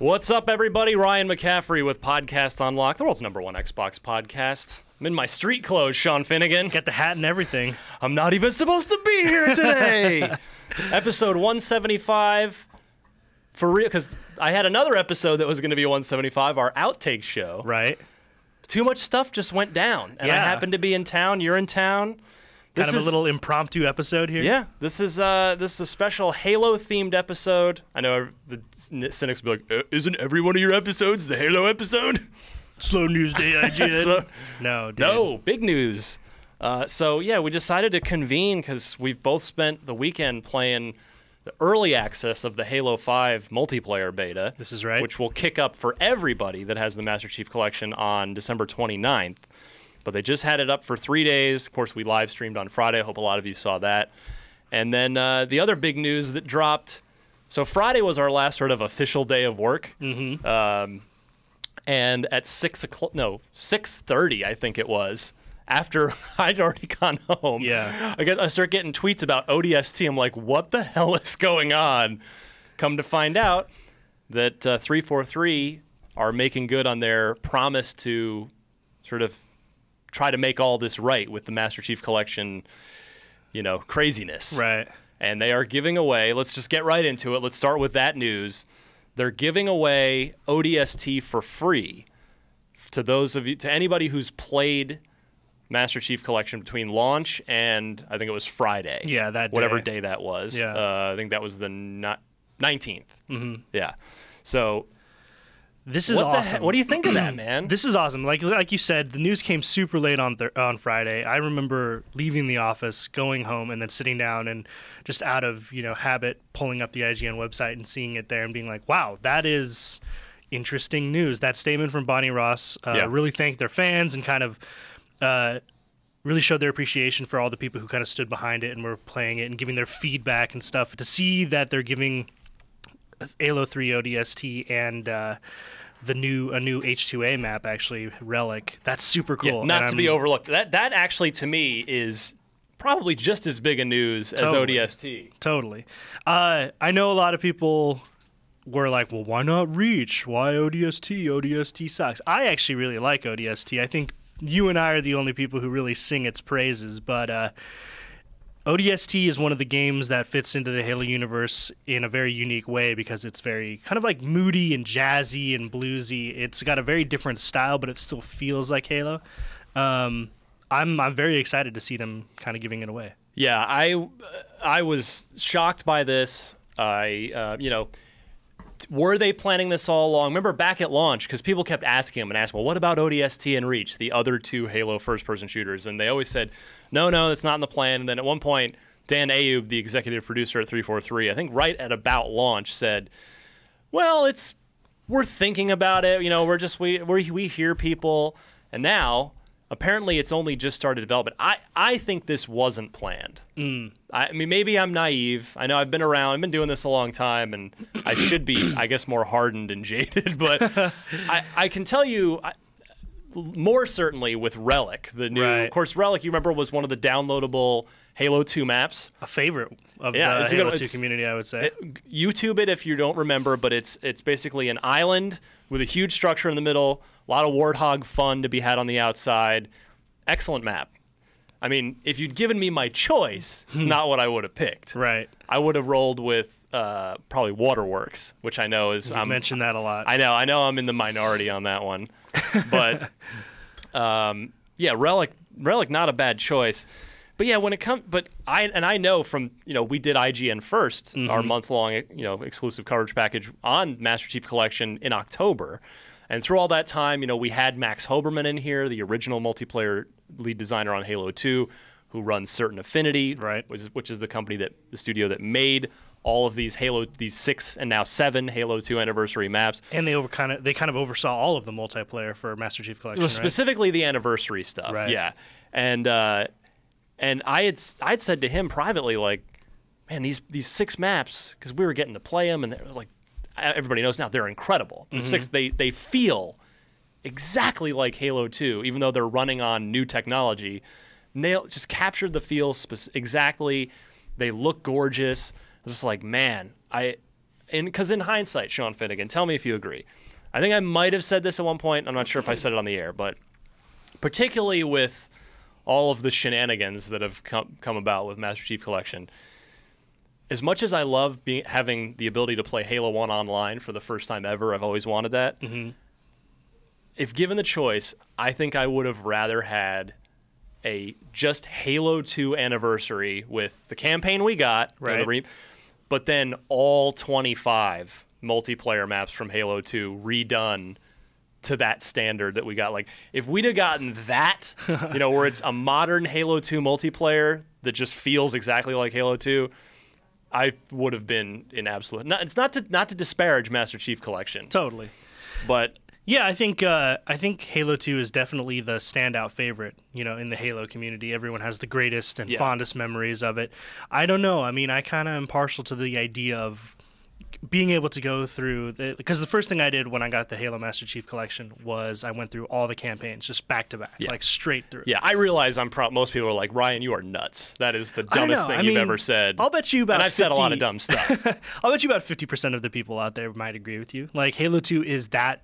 What's up, everybody? Ryan McCaffrey with Podcast Unlocked, the world's #1 Xbox podcast. I'm in my street clothes, Sean Finnegan. Got the hat and everything. I'm not even supposed to be here today. Episode 175. For real, because I had another episode that was going to be 175, our outtake show. Right. Too much stuff just went down, and I happened to be in town. You're in town. Kind of a little impromptu episode here. Yeah, this is a special Halo-themed episode. I know the cynics will be like, isn't every one of your episodes the Halo episode? Slow news day, IGN. No, dude. No, big news. So, yeah, we decided to convene because we've both spent the weekend playing the early access of the Halo 5 multiplayer beta. This is right. Which will kick up for everybody that has the Master Chief Collection on December 29th. But they just had it up for 3 days. Of course, we live streamed on Friday. I hope a lot of you saw that. And then the other big news that dropped. So Friday was our last sort of official day of work. Mm-hmm. And at 6:30, I think it was, after I'd already gone home, I start getting tweets about ODST. I'm like, what the hell is going on? Come to find out that 343 are making good on their promise to sort of try to make all this right with the Master Chief Collection, craziness. Right. And they are giving away, let's just get right into it. Let's start with that news. They're giving away ODST for free to anybody who's played Master Chief Collection between launch and I think it was Friday. Yeah, that day. Whatever day that was. Yeah. I think that was the 19th. Mm-hmm. Yeah. So this is awesome. What do you think of that, man? This is awesome. Like you said, the news came super late on Friday. I remember leaving the office, going home, and then sitting down and just out of habit, pulling up the IGN website and seeing it there and being like, "Wow, that is interesting news." That statement from Bonnie Ross really thanked their fans and kind of really showed their appreciation for all the people who kind of stood behind it and were playing it and giving their feedback and stuff. To see that they're giving Halo 3 ODST and a new H2A map, actually, Relic. That's super cool. Yeah, not to be overlooked. That actually, to me, is probably just as big a news as ODST. Totally. I know a lot of people were like, well, why not Reach? Why ODST? ODST sucks. I actually really like ODST. I think you and I are the only people who really sing its praises, but ODST is one of the games that fits into the Halo universe in a very unique way because it's very kind of like moody and jazzy and bluesy. It's got a very different style, but it still feels like Halo. I'm very excited to see them kind of giving it away. Yeah, I was shocked by this. Were they planning this all along? Remember back at launch, because people kept asking them, well, what about ODST and Reach, the other two Halo first-person shooters? And they always said, no, that's not in the plan. And then at one point, Dan Ayub, the executive producer at 343, I think right at about launch, said, well, we're thinking about it. We hear people. And now, apparently, it's only just started development. I think this wasn't planned. I mean, maybe I'm naive. I know I've been around. I've been doing this a long time, and I should be, I guess, more hardened and jaded. But I can tell you, more certainly with Relic, the new. Right. Of course, Relic, you remember, was one of the downloadable Halo 2 maps. A favorite of the Halo 2 community, I would say. YouTube it if you don't remember, but it's basically an island with a huge structure in the middle, a lot of Warthog fun to be had on the outside. Excellent map. I mean, if you'd given me my choice, it's not what I would have picked. Right. I would have rolled with probably Waterworks, which I know is... You mentioned that a lot. I know I'm in the minority on that one. But, Relic, not a bad choice. But yeah, when it comes... I know from, we did IGN First, our month-long, exclusive coverage package on Master Chief Collection in October. And through all that time, we had Max Hoberman in here, the original multiplayer lead designer on Halo 2, who runs Certain Affinity, right, which is the studio that made all of these 6 and now 7 Halo 2 anniversary maps. And they kind of oversaw all of the multiplayer for Master Chief Collection, specifically the anniversary stuff, right. Yeah. And I'd said to him privately, like, man, these 6 maps, because we were getting to play them, and it was like, everybody knows now they're incredible. The 6, they feel exactly like Halo 2, even though they're running on new technology. Just captured the feel exactly. They look gorgeous. I was just like, man, because in hindsight, Sean Finnegan, tell me if you agree. I think I might have said this at one point. I'm not sure if I said it on the air, but particularly with all of the shenanigans that have come about with Master Chief Collection, as much as I love having the ability to play Halo 1 online for the first time ever, I've always wanted that. If given the choice, I think I would have rather had a just Halo 2 anniversary with the campaign we got, right, but then all 25 multiplayer maps from Halo 2 redone to that standard that we got. Like, if we'd have gotten that, where it's a modern Halo 2 multiplayer that just feels exactly like Halo 2, I would have been in absolute. It's not to disparage Master Chief Collection. Totally. But yeah, I think Halo 2 is definitely the standout favorite, in the Halo community. Everyone has the greatest and fondest memories of it. I don't know. I mean, I kind of am partial to the idea of being able to go through because the first thing I did when I got the Halo Master Chief Collection was I went through all the campaigns just back to back, like straight through. Yeah, I realize most people are like, Ryan, you are nuts. That is the dumbest thing you've ever said. I'll bet you about and I've said a lot of dumb stuff. I'll bet you about 50% of the people out there might agree with you. Like, Halo 2 is that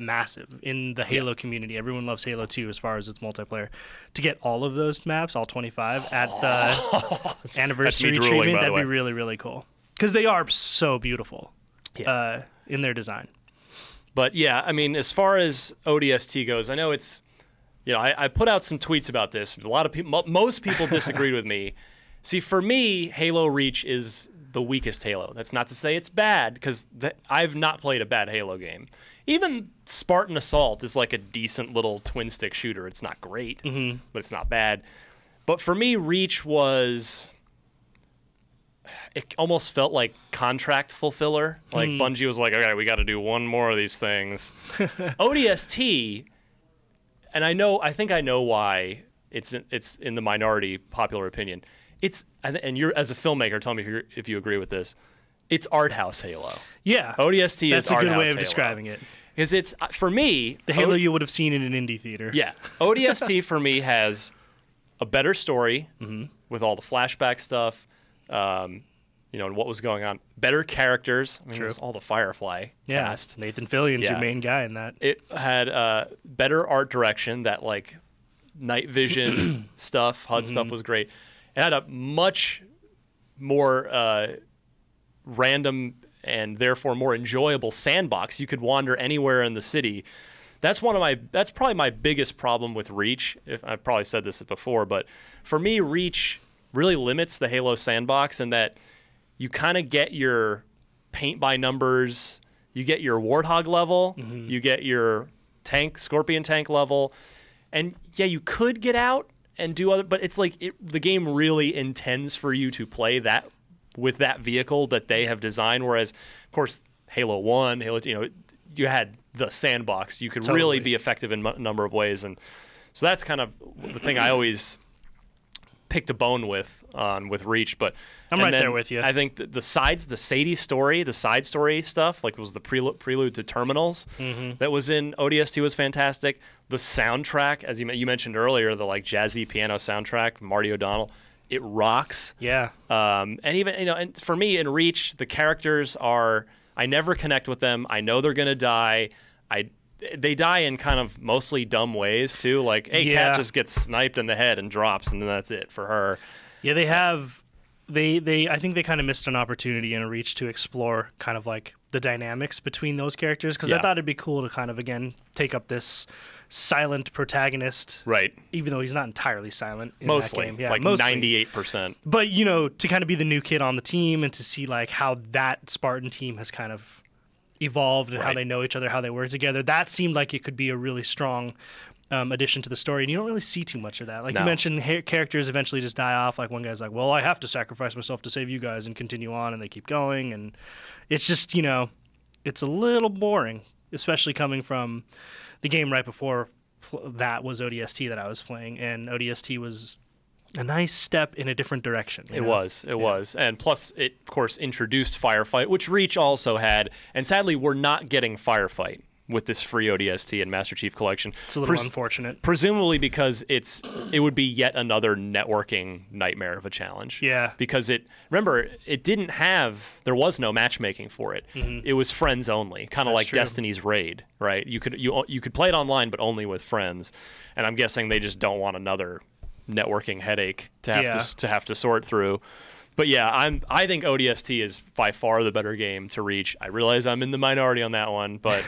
massive in the Halo community. Everyone loves Halo 2 as far as its multiplayer. To get all of those maps, all 25, at the anniversary treatment, that'd be really, really cool. Because they are so beautiful in their design. But yeah, I mean, as far as ODST goes, I know it's, I put out some tweets about this. A lot of people, most people disagreed with me. See, for me, Halo Reach is the weakest Halo. That's not to say it's bad, because I've not played a bad Halo game. Even Spartan Assault is like a decent little twin-stick shooter. It's not great, but it's not bad. But for me, Reach was... It almost felt like contract fulfiller. Like Bungie was like, okay, we got to do one more of these things. ODST, and I think I know why it's in the minority popular opinion. And you're, as a filmmaker, tell me if you agree with this. It's art house Halo. Yeah, ODST is art house Halo. That's a good way of describing it. Because it's, for me, the Halo you would have seen in an indie theater. Yeah, ODST for me has a better story with all the flashback stuff. And what was going on. Better characters. I mean, it was all the Firefly cast. Nathan Fillion's your main guy in that. It had better art direction. That, like, night vision stuff, HUD stuff was great. It had a much more random and therefore more enjoyable sandbox. You could wander anywhere in the city. That's probably my biggest problem with Reach. I've probably said this before, but for me, Reach really limits the Halo sandbox in that you kind of get your paint by numbers, you get your Warthog level, you get your Scorpion tank level, and yeah, you could get out and do other, but it's like the game really intends for you to play that with that vehicle that they have designed. Whereas, of course, Halo 1, you had the sandbox. You could really be effective in a number of ways, and so that's kind of the thing I always picked a bone with Reach. But I'm right there with you. I think the Sadie story, the side story stuff, like it was the prelude to Terminals that was in ODST was fantastic. The soundtrack, as you mentioned earlier, the like jazzy piano soundtrack, Marty O'Donnell, it rocks. Yeah. And even and for me in Reach, the characters I never connect with them. I know they're gonna die. They die in kind of mostly dumb ways too. Like, Kat just gets sniped in the head and drops, and then that's it for her. Yeah, they have. I think they kind of missed an opportunity in a Reach to explore kind of like the dynamics between those characters, because I thought it'd be cool to kind of again take up this silent protagonist, right? Even though he's not entirely silent in mostly, that game. Yeah, like mostly. 98%. But to kind of be the new kid on the team and to see like how that Spartan team has kind of evolved and how they know each other, how they work together. That seemed like it could be a really strong addition to the story, and you don't really see too much of that. Like you mentioned, characters eventually just die off. Like one guy's like, well, I have to sacrifice myself to save you guys and continue on, and they keep going, and it's just, it's a little boring, especially coming from the game right before that was ODST that I was playing, and ODST was a nice step in a different direction. It was. And plus, it, of course, introduced Firefight, which Reach also had, and sadly, we're not getting Firefight. with this free ODST and Master Chief Collection. It's a little unfortunate. Presumably because it would be yet another networking nightmare of a challenge. Yeah. Because there was no matchmaking for it. It was friends only, kind of like true. Destiny's Raid, right? You could play it online, but only with friends. And I'm guessing they just don't want another networking headache to have to sort through. But yeah, I think ODST is by far the better game to reach. I realize I'm in the minority on that one, but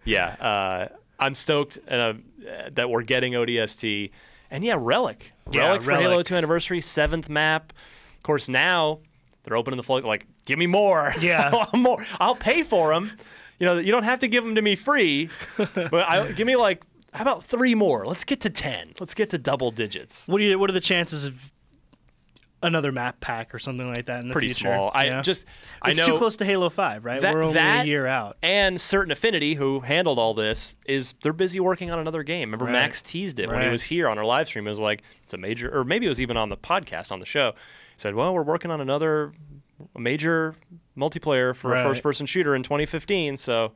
yeah, I'm stoked that we're getting ODST. And yeah, Relic for Halo 2 Anniversary, 7th map. Of course, now they're opening the floor, like, give me more. Yeah. I want more. I'll pay for them. You know, you don't have to give them to me free, but give me like, how about 3 more? Let's get to 10. Let's get to double digits. What are the chances of another map pack or something like that in the Pretty future? small. I know it's too close to Halo 5, right? We're only a year out. And Certain Affinity, who handled all this, they're busy working on another game. Remember, Max teased it when he was here on our live stream. It was like, it's a major, or maybe it was even on the podcast on the show. He said, well, we're working on another major multiplayer for a first-person shooter in 2015, so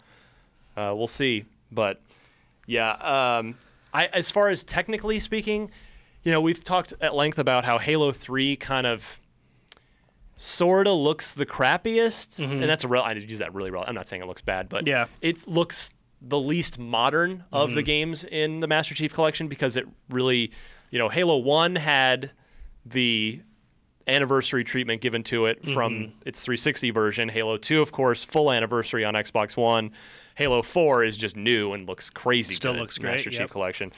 we'll see. But yeah, as far as technically speaking, you know, we've talked at length about how Halo 3 kind of sort of looks the crappiest, and that's I use that really well. I'm not saying it looks bad, but it looks the least modern of the games in the Master Chief Collection, because it really, you know, Halo 1 had the anniversary treatment given to it from its 360 version. Halo 2, of course, full anniversary on Xbox One. Halo 4 is just new and looks crazy. Still good looks great. Master Chief Collection.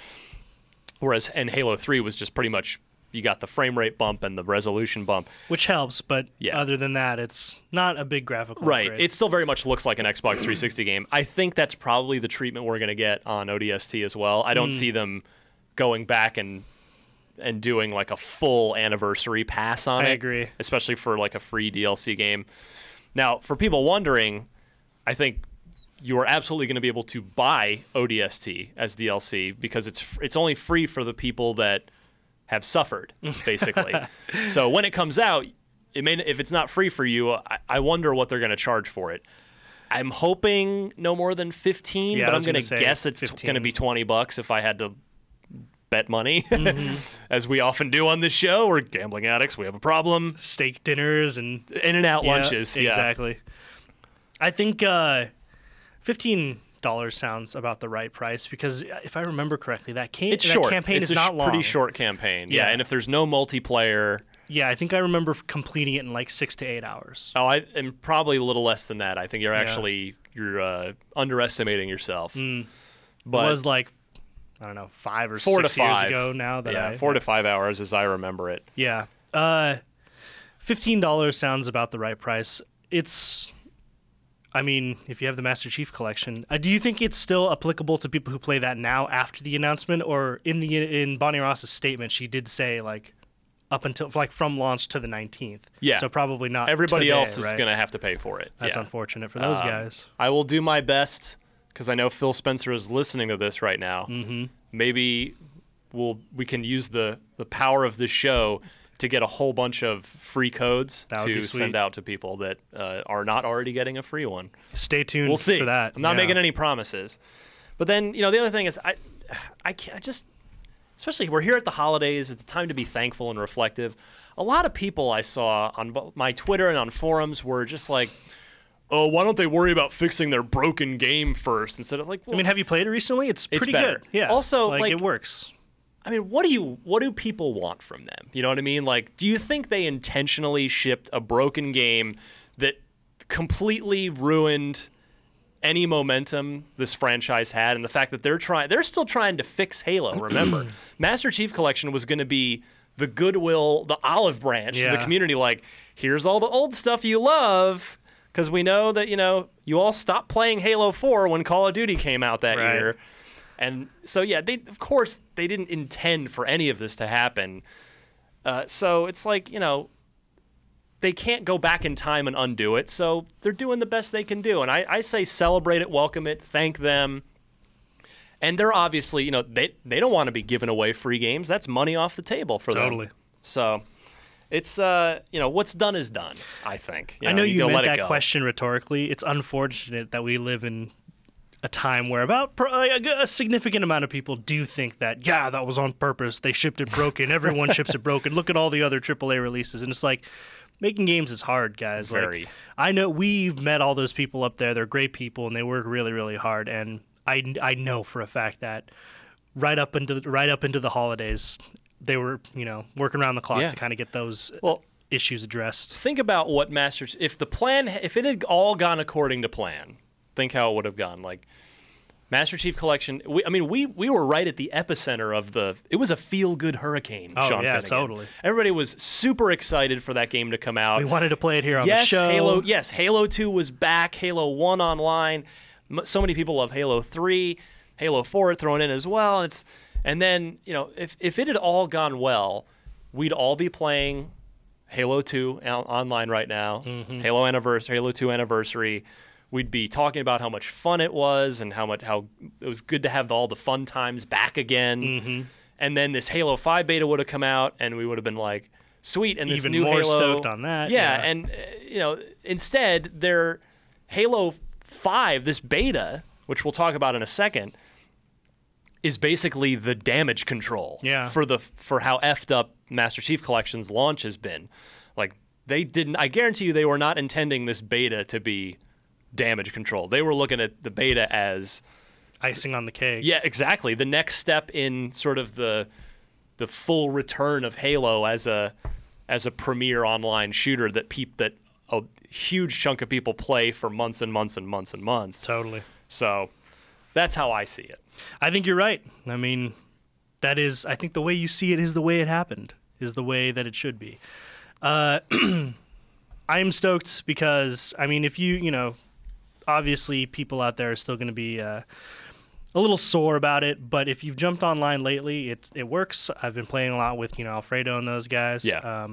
Whereas, and Halo 3 was just pretty much, you got the frame rate bump and the resolution bump. Which helps, but other than that, it's not a big graphical upgrade. It still very much looks like an Xbox 360 game. I think that's probably the treatment we're going to get on ODST as well. I don't see them going back and doing like a full anniversary pass on it. I agree. Especially for like a free DLC game. Now, for people wondering, I think you are absolutely going to be able to buy ODST as DLC, because it's only free for the people that have suffered, basically. So when it comes out, if it's not free for you, I wonder what they're going to charge for it. I'm hoping no more than 15, but I'm going to guess it's going to be $20 if I had to bet money, as we often do on this show. We're gambling addicts. We have a problem. Steak dinners and In-N-Out lunches. Exactly. I think $15 sounds about the right price, because if I remember correctly, that campaign is not long. It's a pretty short campaign. Yeah, and if there's no multiplayer... Yeah, I think I remember completing it in like 6 to 8 hours. Oh, and probably a little less than that. I think you're underestimating yourself. But it was like, I don't know, 5 or 6 years ago now. 4 to 5 hours as I remember it. Yeah. $15 sounds about the right price. I mean, if you have the Master Chief Collection, do you think it's still applicable to people who play that now after the announcement? Or in Bonnie Ross's statement, she did say like up until like from launch to the 19th. Yeah. So probably not. Everybody today, else is going to have to pay for it. That's unfortunate for those guys. I will do my best, because I know Phil Spencer is listening to this right now. Maybe we can use the power of this show to get a whole bunch of free codes to send out to people that are not already getting a free one. Stay tuned. We'll see. For that. I'm not making any promises. But then, you know, the other thing is I can't especially we're here at the holidays. It's a time to be thankful and reflective. A lot of people I saw on my Twitter and on forums were just like, oh, why don't they worry about fixing their broken game first instead of like... Well, I mean, have you played it recently? It's pretty better. Good. Yeah. Also, like it works. I mean, what do people want from them? You know what I mean? Like, do you think they intentionally shipped a broken game that completely ruined any momentum this franchise had, and the fact that they're still trying to fix Halo? Remember, Master Chief Collection was going to be the goodwill, the olive branch to the community. Like, here's all the old stuff you love, because we know that, you know, you all stopped playing Halo 4 when Call of Duty came out that year. And so, yeah, of course, they didn't intend for any of this to happen. So it's like, you know, they can't go back in time and undo it. So they're doing the best they can do. And I say celebrate it, welcome it, thank them. And they're obviously, you know, they don't want to be giving away free games. That's money off the table for them. Totally. So it's, you know, what's done is done, I think. I know you meant that question rhetorically. It's unfortunate that we live in a time where a significant amount of people do think that, yeah, that was on purpose. They shipped it broken. Everyone ships it broken. Look at all the other AAA releases. And it's like, making games is hard, guys. Very. Like, I know we've met all those people up there. They're great people, and they work really, really hard. And I know for a fact that right up into the holidays, they were, working around the clock to kind of get those issues addressed. Think about what if it had all gone according to plan, think how it would have gone. Like, Master Chief Collection, we were right at the epicenter of it was a feel-good hurricane, Sean Finnegan. Totally. Everybody was super excited for that game to come out. We wanted to play it here on the show. Halo 2 was back, Halo 1 online. So many people love Halo 3, Halo 4 thrown in as well. And then, if it had all gone well, we'd all be playing Halo 2 online right now, Halo 2 Anniversary. We'd be talking about how much fun it was and how it was good to have all the fun times back again. And then this Halo 5 beta would have come out, and we would have been like, sweet. And this even new more Halo, stoked on that. Yeah, and instead, their Halo 5, this beta, which we'll talk about in a second, is basically the damage control for how effed up Master Chief Collection's launch has been. Like, I guarantee you they were not intending this beta to be damage control. They were looking at the beta as icing on the cake. Yeah, exactly. The next step in sort of the full return of Halo as a premier online shooter that a huge chunk of people play for months and months and months and months. Totally. So that's how I see it. I think you're right. I think the way you see it is the way it happened, is the way that it should be. I am stoked because, if obviously people out there are still going to be a little sore about it, but if you've jumped online lately, it works. I've been playing a lot with, Alfredo and those guys. Yeah.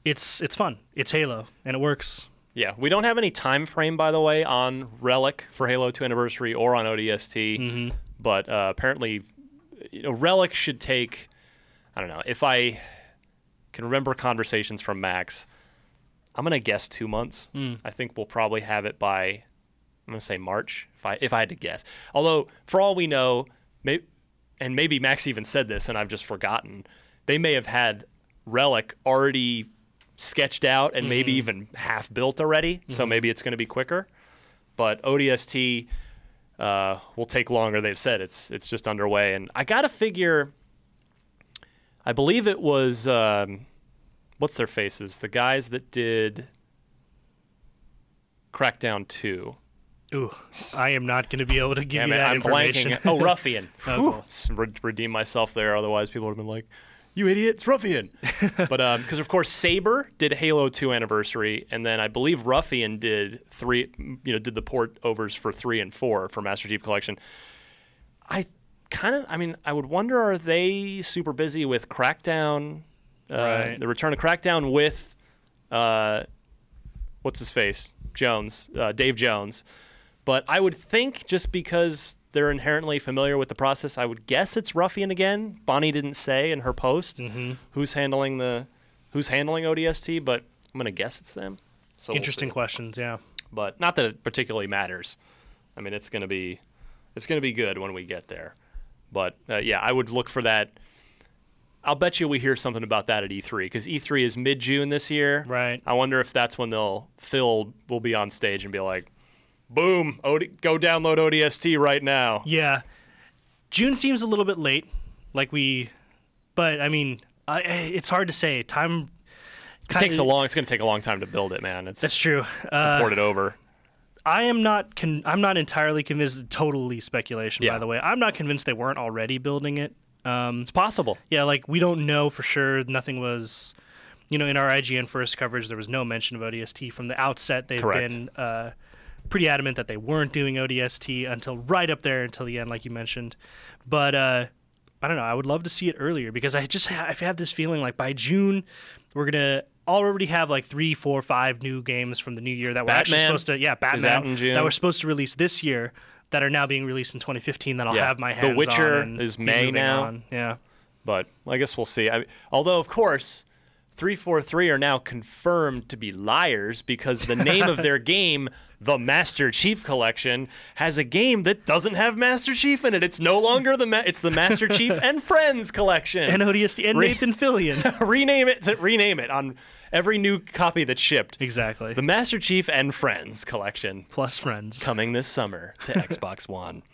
It's fun. It's Halo, and it works. Yeah, we don't have any time frame, by the way, on Relic for Halo 2 Anniversary or on ODST, but apparently, Relic should take, I don't know, if I can remember conversations from Max, I'm going to guess 2 months. I think we'll probably have it by, I'm going to say March, if I had to guess. Although, for all we know, maybe Max even said this and I've just forgotten, they may have had Relic already sketched out and maybe even half built already, so maybe it's going to be quicker. But ODST will take longer. They've said it's just underway, and I gotta figure. I believe it was what's their faces? The guys that did Crackdown 2. Ooh, I am not going to be able to give you that I'm information. blanking. Oh, Ruffian. Oh, Redeem myself there. Otherwise, people would have been like, "You idiot, it's Ruffian." But because of course Saber did Halo 2 Anniversary, and then I believe Ruffian did did the port overs for 3 and 4 for Master Chief Collection. I would wonder, are they super busy with Crackdown? Right. The return of Crackdown with what's his face? Dave Jones. But I would think, just because they're inherently familiar with the process, I would guess it's Ruffian again. Bonnie didn't say in her post who's handling ODST, but I'm gonna guess it's them. So interesting questions, yeah. But not that it particularly matters. I mean, it's gonna be good when we get there. But yeah, I would look for that. I'll bet you we hear something about that at E3, because E3 is mid-June this year. Right. I wonder if that's when Phil will be on stage and be like, boom, go download ODST right now. Yeah. June seems a little bit late, but I mean, it's hard to say. It's going to take a long time to build it, man. That's true. To port it over. I'm not entirely convinced. Totally speculation, by the way. I'm not convinced they weren't already building it. It's possible. Yeah, we don't know for sure. Nothing was, in our IGN first coverage, there was no mention of ODST from the outset. They've been pretty adamant that they weren't doing ODST until right up there until the end, like you mentioned. But I don't know. I would love to see it earlier, because I have this feeling like by June we're gonna already have 3, 4, 5 new games from the new year that were actually supposed to. Yeah, Batman is out in June. That were supposed to release this year, that are now being released in 2015 that I'll have my hands on. The Witcher is May now. On. Yeah. But I guess we'll see. Although, of course, 343 are now confirmed to be liars because the name of their game, the Master Chief Collection, has a game that doesn't have Master Chief in it. It's no longer it's the Master Chief and Friends Collection. And ODST and Nathan Fillion. rename it on every new copy that's shipped. Exactly. The Master Chief and Friends Collection. Plus Friends. Coming this summer to Xbox One.